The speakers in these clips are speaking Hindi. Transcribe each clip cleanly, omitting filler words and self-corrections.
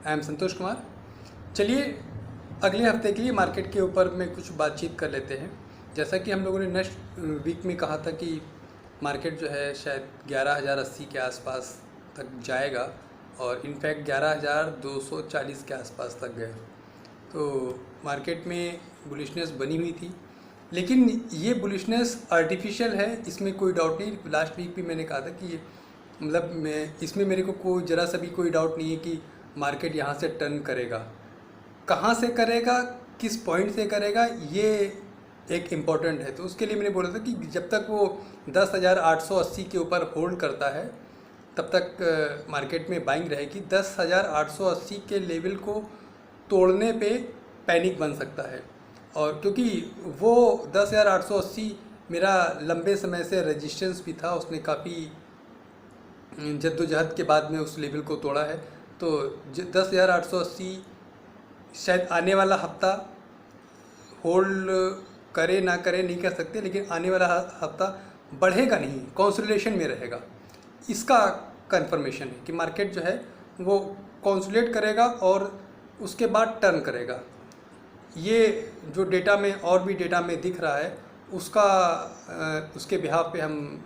I am Santosh Kumar. चलिए अगले हफ्ते के लिए मार्केट के ऊपर में कुछ बातचीत कर लेते हैं। जैसा कि हम लोगों ने नेक्स्ट वीक में कहा था कि मार्केट जो है शायद 11,080 के आसपास तक जाएगा और इनफैक्ट 11,240 के आसपास तक गया। तो मार्केट में बुलिशनेस बनी हुई थी, लेकिन ये बुलिशनेस आर्टिफिशियल है, इसमें कोई डाउट नहीं। लास्ट वीक भी मैंने कहा था कि इसमें मेरे को कोई ज़रा सा भी कोई डाउट नहीं है कि मार्केट यहाँ से टर्न करेगा। कहाँ से करेगा, किस पॉइंट से करेगा, ये एक इम्पॉर्टेंट है। तो उसके लिए मैंने बोला था कि जब तक वो 10,880 के ऊपर होल्ड करता है तब तक मार्केट में बाइंग रहेगी। 10,880 के लेवल को तोड़ने पे पैनिक बन सकता है, और क्योंकि वो 10,880 मेरा लंबे समय से रेजिस्टेंस भी था, उसने काफ़ी जद्दोजहद के बाद में उस लेवल को तोड़ा है। तो 10,880 शायद आने वाला हफ्ता होल्ड करे ना करे नहीं कर सकते, लेकिन आने वाला हफ्ता बढ़ेगा नहीं, कंसोलिडेशन में रहेगा। इसका कंफर्मेशन है कि मार्केट जो है वो कंसोलिडेट करेगा और उसके बाद टर्न करेगा। ये जो डेटा में और भी डेटा में दिख रहा है उसके बिहाफ पे हम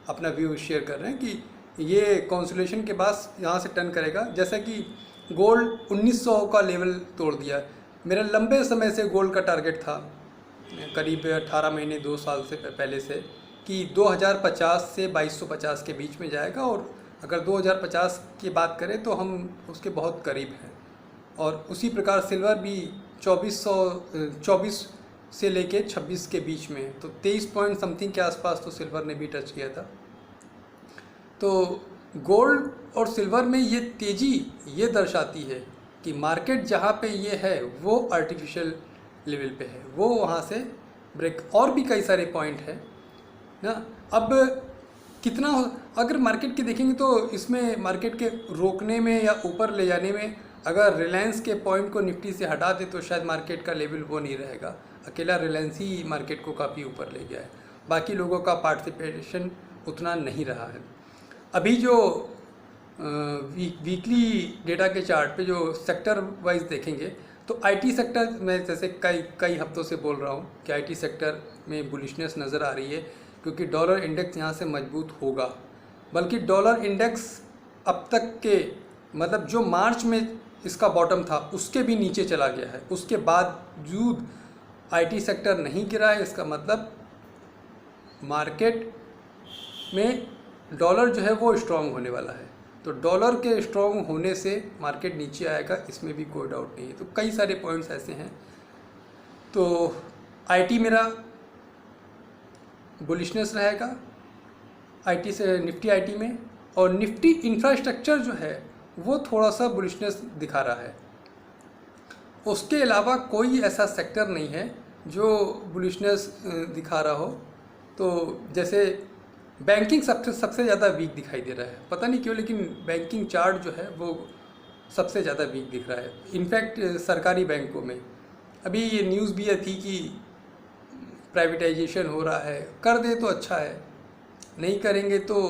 अपना व्यू शेयर कर रहे हैं कि ये कंसोलिडेशन के बाद यहाँ से टर्न करेगा। जैसा कि गोल्ड 1900 का लेवल तोड़ दिया। मेरा लंबे समय से गोल्ड का टारगेट था, करीब 18 महीने 2 साल से पहले से, कि 2050 से 2250 के बीच में जाएगा, और अगर 2050 की बात करें तो हम उसके बहुत करीब हैं। और उसी प्रकार सिल्वर भी 24 से लेके 26 के बीच में, तो 23 पॉइंट समथिंग के आसपास तो सिल्वर ने भी टच किया था। तो गोल्ड और सिल्वर में ये तेज़ी ये दर्शाती है कि मार्केट जहाँ पे ये है वो आर्टिफिशियल लेवल पे है, वो वहाँ से ब्रेक। और भी कई सारे पॉइंट है ना। अब कितना अगर मार्केट के देखेंगे तो इसमें मार्केट के रोकने में या ऊपर ले जाने में अगर रिलायंस के पॉइंट को निफ्टी से हटा दे तो शायद मार्केट का लेवल वो नहीं रहेगा। अकेला रिलायंस ही मार्केट को काफ़ी ऊपर ले गया है, बाकी लोगों का पार्टिसिपेशन उतना नहीं रहा है। अभी जो वीकली डेटा के चार्ट पे जो सेक्टर वाइज देखेंगे तो आईटी सेक्टर में, जैसे कई हफ्तों से बोल रहा हूँ कि आईटी सेक्टर में बुलिशनेस नज़र आ रही है, क्योंकि डॉलर इंडेक्स यहाँ से मजबूत होगा। बल्कि डॉलर इंडेक्स अब तक के मतलब जो मार्च में इसका बॉटम था उसके भी नीचे चला गया है, उसके बावजूद आईटी सेक्टर नहीं गिरा है। इसका मतलब मार्केट में डॉलर जो है वो स्ट्रॉन्ग होने वाला है। तो डॉलर के स्ट्रॉन्ग होने से मार्केट नीचे आएगा, इसमें भी कोई डाउट नहीं है। तो कई सारे पॉइंट्स ऐसे हैं। तो आईटी मेरा बुलिशनेस रहेगा आईटी से, निफ्टी आईटी में, और निफ्टी इंफ्रास्ट्रक्चर जो है वो थोड़ा सा बुलिशनेस दिखा रहा है। उसके अलावा कोई ऐसा सेक्टर नहीं है जो बुलिशनेस दिखा रहा हो। तो जैसे बैंकिंग सबसे ज़्यादा वीक दिखाई दे रहा है, पता नहीं क्यों, लेकिन बैंकिंग चार्ट जो है वो सबसे ज़्यादा वीक दिख रहा है। इनफैक्ट सरकारी बैंकों में अभी ये न्यूज़ भी थी कि प्राइवेटाइजेशन हो रहा है, कर दे तो अच्छा है, नहीं करेंगे तो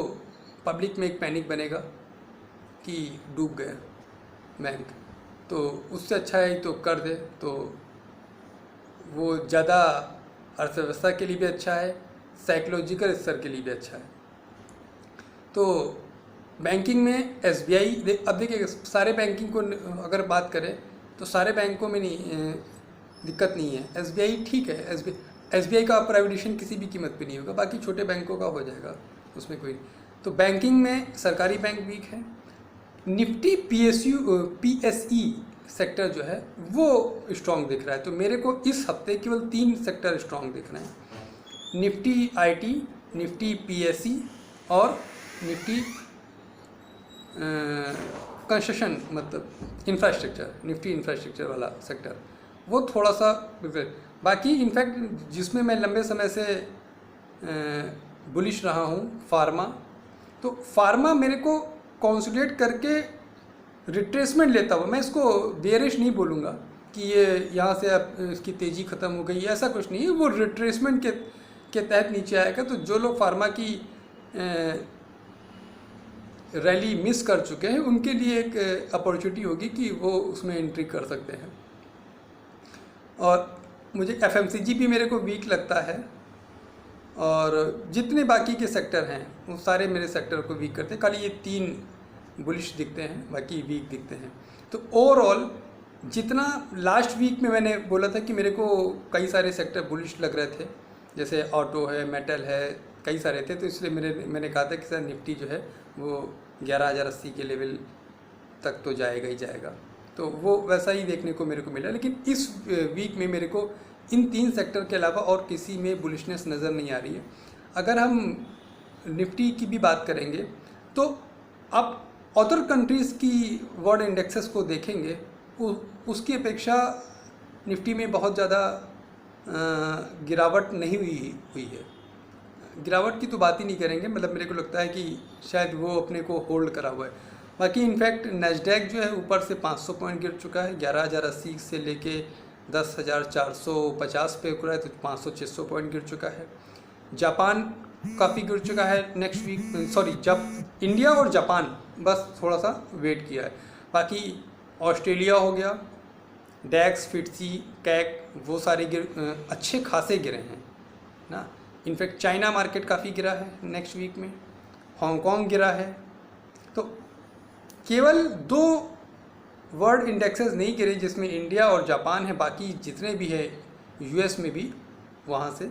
पब्लिक में एक पैनिक बनेगा कि डूब गया बैंक। तो उससे अच्छा है तो कर दे, तो वो ज़्यादा अर्थव्यवस्था के लिए भी अच्छा है, साइकोलॉजिकल स्तर के लिए भी अच्छा है। तो बैंकिंग में एसबीआई, अब देखिए सारे बैंकिंग को अगर बात करें तो सारे बैंकों में नहीं दिक्कत नहीं है। एसबीआई ठीक है, एसबीआई का प्राइवेटाइजेशन किसी भी कीमत पे नहीं होगा, बाकी छोटे बैंकों का हो जाएगा, उसमें कोई। तो बैंकिंग में सरकारी बैंक वीक है। निफ्टी पीएसई सेक्टर जो है वो स्ट्रॉन्ग दिख रहा है। तो मेरे को इस हफ्ते केवल 3 सेक्टर स्ट्रॉन्ग दिख रहे हैं, निफ्टी आईटी, निफ्टी पीएसई और निफ्टी कंस्ट्रक्शन, मतलब इंफ्रास्ट्रक्चर, निफ्टी इंफ्रास्ट्रक्चर वाला सेक्टर वो थोड़ा सा। बाकी इनफैक्ट जिसमें मैं लंबे समय से बुलिश रहा हूँ, फार्मा, तो फार्मा मेरे को कंसोलिडेट करके रिट्रेसमेंट लेता हुआ, मैं इसको बेयरिश नहीं बोलूँगा कि ये यहाँ से अब इसकी तेज़ी ख़त्म हो गई, ऐसा कुछ नहीं है। वो रिट्रेसमेंट के तहत नीचे आएगा। तो जो लोग फार्मा की रैली मिस कर चुके हैं उनके लिए एक अपॉर्चुनिटी होगी कि वो उसमें एंट्री कर सकते हैं। और मुझे एफएमसीजी भी मेरे को वीक लगता है, और जितने बाकी के सेक्टर हैं वो सारे मेरे सेक्टर को वीक करते हैं, खाली ये 3 बुलिश दिखते हैं, बाकी वीक दिखते हैं। तो ओवरऑल जितना लास्ट वीक में मैंने बोला था कि मेरे को कई सारे सेक्टर बुलिश लग रहे थे, जैसे ऑटो है, मेटल है, कई सारे थे, तो इसलिए मैंने कहा था कि सर निफ्टी जो है वो 11,080 के लेवल तक तो जाएगा ही जाएगा। तो वो वैसा ही देखने को मेरे को मिला। लेकिन इस वीक में मेरे को इन 3 सेक्टर के अलावा और किसी में बुलिशनेस नज़र नहीं आ रही है। अगर हम निफ्टी की भी बात करेंगे तो अब अदर कंट्रीज़ की वर्ल्ड इंडेक्सेस को देखेंगे, उसकी अपेक्षा निफ्टी में बहुत ज़्यादा गिरावट नहीं हुई है। गिरावट की तो बात ही नहीं करेंगे, मतलब मेरे को लगता है कि शायद वो अपने को होल्ड करा हुआ है। बाकी इनफैक्ट नैस्डैक जो है ऊपर से 500 पॉइंट गिर चुका है, 11,080 से लेके 10,450 पे उतरा है, तो 500-600 पॉइंट गिर चुका है। जापान काफ़ी गिर चुका है नेक्स्ट वीक, सॉरी जब इंडिया और जापान बस थोड़ा सा वेट किया है। बाकी ऑस्ट्रेलिया हो गया, डैक्स, फिटसी, कैक, वो सारे अच्छे खासे गिरे हैं ना। इनफैक्ट चाइना मार्केट काफ़ी गिरा है नेक्स्ट वीक में, हांगकांग गिरा है। तो केवल 2 वर्ल्ड इंडेक्सेस नहीं गिरे जिसमें इंडिया और जापान है, बाकी जितने भी है यूएस में भी, वहाँ से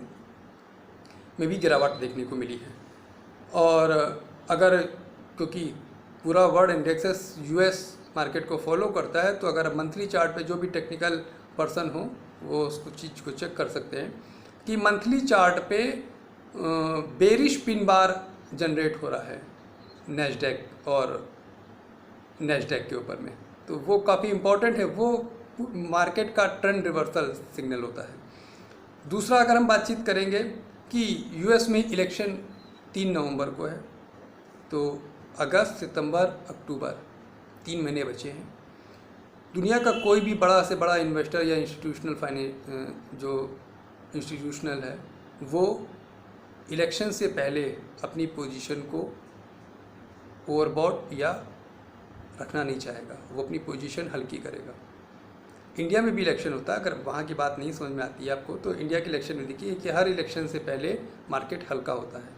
में भी गिरावट देखने को मिली है। और अगर क्योंकि पूरा वर्ल्ड इंडेक्सेस यूएस मार्केट को फॉलो करता है, तो अगर मंथली चार्ट पे जो भी टेक्निकल पर्सन हो वो उसको चीज़ को चेक कर सकते हैं कि मंथली चार्ट पे बेरिश पिन बार जनरेट हो रहा है नैस्डैक के ऊपर में। तो वो काफ़ी इम्पोर्टेंट है, वो मार्केट का ट्रेंड रिवर्सल सिग्नल होता है। दूसरा, अगर हम बातचीत करेंगे कि यूएस में इलेक्शन 3 नवंबर को है, तो अगस्त, सितंबर, अक्टूबर 3 महीने बचे हैं। दुनिया का कोई भी बड़ा से बड़ा इन्वेस्टर या इंस्टीट्यूशनल है, वो इलेक्शन से पहले अपनी पोजीशन को ओवरबॉट या रखना नहीं चाहेगा, वो अपनी पोजीशन हल्की करेगा। इंडिया में भी इलेक्शन होता है, अगर वहाँ की बात नहीं समझ में आती है आपको, तो इंडिया के इलेक्शन में देखिए कि हर इलेक्शन से पहले मार्केट हल्का होता है।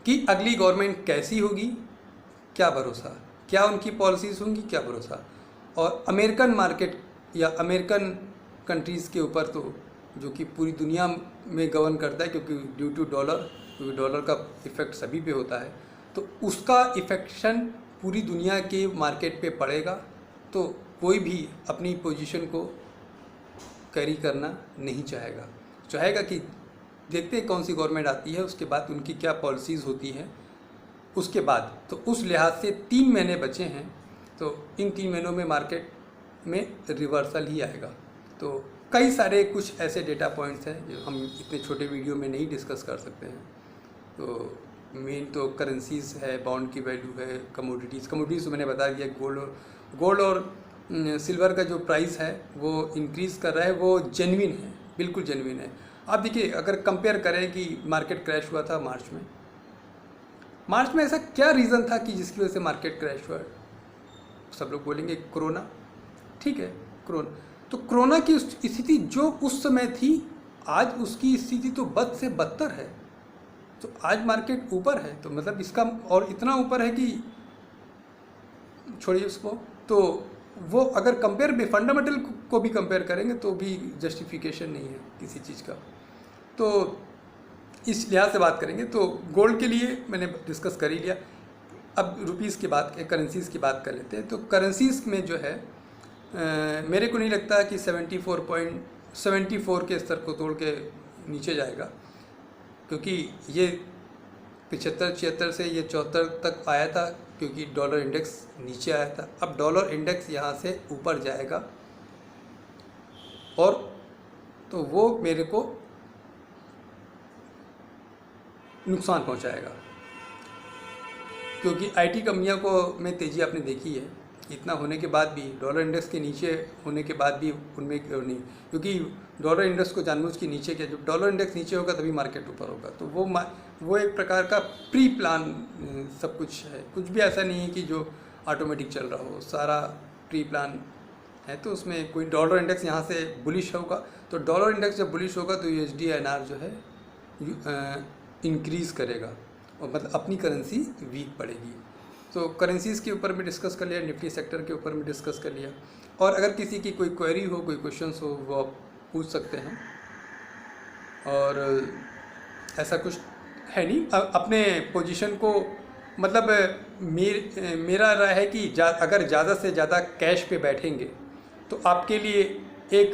कि अगली गवर्नमेंट कैसी होगी, क्या भरोसा, क्या उनकी पॉलिसीज़ होंगी, क्या भरोसा। और अमेरिकन मार्केट या अमेरिकन कंट्रीज़ के ऊपर तो, जो कि पूरी दुनिया में गवर्न करता है, क्योंकि ड्यू टू डॉलर, क्योंकि डॉलर का इफ़ेक्ट सभी पे होता है, तो उसका इफेक्शन पूरी दुनिया के मार्केट पे पड़ेगा। तो कोई भी अपनी पोजीशन को कैरी करना नहीं चाहेगा कि देखते हैं कौन सी गवर्नमेंट आती है, उसके बाद उनकी क्या पॉलिसीज़ होती हैं उसके बाद। तो उस लिहाज से 3 महीने बचे हैं, तो इन 3 महीनों में मार्केट में रिवर्सल ही आएगा। तो कई सारे कुछ ऐसे डेटा पॉइंट्स हैं जो हम इतने छोटे वीडियो में नहीं डिस्कस कर सकते हैं। तो मेन तो करेंसीज़ है, बॉन्ड की वैल्यू है, कमोडिटीज़ मैंने बता दिया। गोल्ड और सिल्वर का जो प्राइस है वो इंक्रीज़ कर रहा है, वो जेन्युइन है, बिल्कुल जेन्युइन है। आप देखिए, अगर कंपेयर करें कि मार्केट क्रैश हुआ था मार्च में ऐसा क्या रीज़न था कि जिसकी वजह से मार्केट क्रैश हुआ? सब लोग बोलेंगे कोरोना, ठीक है, कोरोना। तो कोरोना की स्थिति जो उस समय थी, आज उसकी स्थिति तो बद से बदतर है। तो आज मार्केट ऊपर है, तो मतलब इसका और इतना ऊपर है कि छोड़िए उसको, तो वो अगर कंपेयर भी फंडामेंटल को भी कंपेयर करेंगे तो भी जस्टिफिकेशन नहीं है किसी चीज़ का। तो इस लिहाज से बात करेंगे तो गोल्ड के लिए मैंने डिस्कस कर ही लिया। अब रुपीज़ की बात, करेंसीज़ की बात कर लेते हैं। तो करेंसीज़ में जो है मेरे को नहीं लगता कि 74 के स्तर को तोड़ के नीचे जाएगा, क्योंकि ये 75-76 से ये 74 तक आया था, क्योंकि डॉलर इंडेक्स नीचे आया था। अब डॉलर इंडेक्स यहाँ से ऊपर जाएगा और तो वो मेरे को नुकसान पहुँचाएगा, क्योंकि आईटी कंपनियों को में तेज़ी आपने देखी है, इतना होने के बाद भी, डॉलर इंडेक्स के नीचे होने के बाद भी उनमें नहीं, क्योंकि डॉलर इंडेक्स को जानबूझ के नीचे किया। जब डॉलर इंडेक्स नीचे होगा तभी मार्केट ऊपर होगा। तो वो एक प्रकार का प्री प्लान सब कुछ है। कुछ भी ऐसा नहीं है कि जो ऑटोमेटिक चल रहा हो, सारा प्री प्लान है। तो उसमें कोई डॉलर इंडेक्स यहाँ से बुलिश होगा, तो डॉलर इंडेक्स जब बुलिश होगा तो USD INR जो है इंक्रीज़ करेगा और मतलब अपनी करेंसी वीक पड़ेगी। तो करेंसीज़ के ऊपर भी डिस्कस कर लिया, निफ्टी सेक्टर के ऊपर भी डिस्कस कर लिया। और अगर किसी की कोई क्वेरी हो, कोई क्वेश्चंस हो, वो आप पूछ सकते हैं। और ऐसा कुछ है नहीं, अपने पोजीशन को मतलब मेरा राय है कि अगर ज़्यादा से ज़्यादा कैश पे बैठेंगे तो आपके लिए एक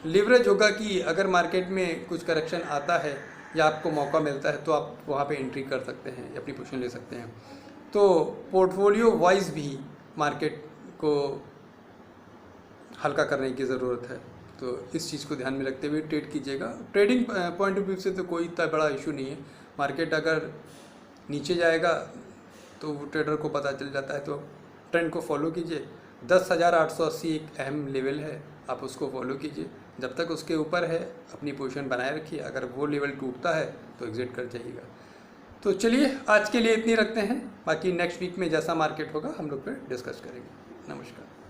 लिवरेज होगा कि अगर मार्केट में कुछ करेक्शन आता है या आपको मौका मिलता है तो आप वहाँ पे एंट्री कर सकते हैं या अपनी पोजीशन ले सकते हैं। तो पोर्टफोलियो वाइज भी मार्केट को हल्का करने की ज़रूरत है। तो इस चीज़ को ध्यान में रखते हुए ट्रेड कीजिएगा। ट्रेडिंग पॉइंट ऑफ व्यू से तो कोई इतना बड़ा इशू नहीं है। मार्केट अगर नीचे जाएगा तो ट्रेडर को पता चल जाता है, तो ट्रेंड को फॉलो कीजिए। 10,880 एक अहम लेवल है, आप उसको फॉलो कीजिए। जब तक उसके ऊपर है अपनी पोजीशन बनाए रखिए, अगर वो लेवल टूटता है तो एग्जिट कर जाइएगा। तो चलिए आज के लिए इतनी रखते हैं, बाकी नेक्स्ट वीक में जैसा मार्केट होगा हम लोग फिर डिस्कस करेंगे। नमस्कार।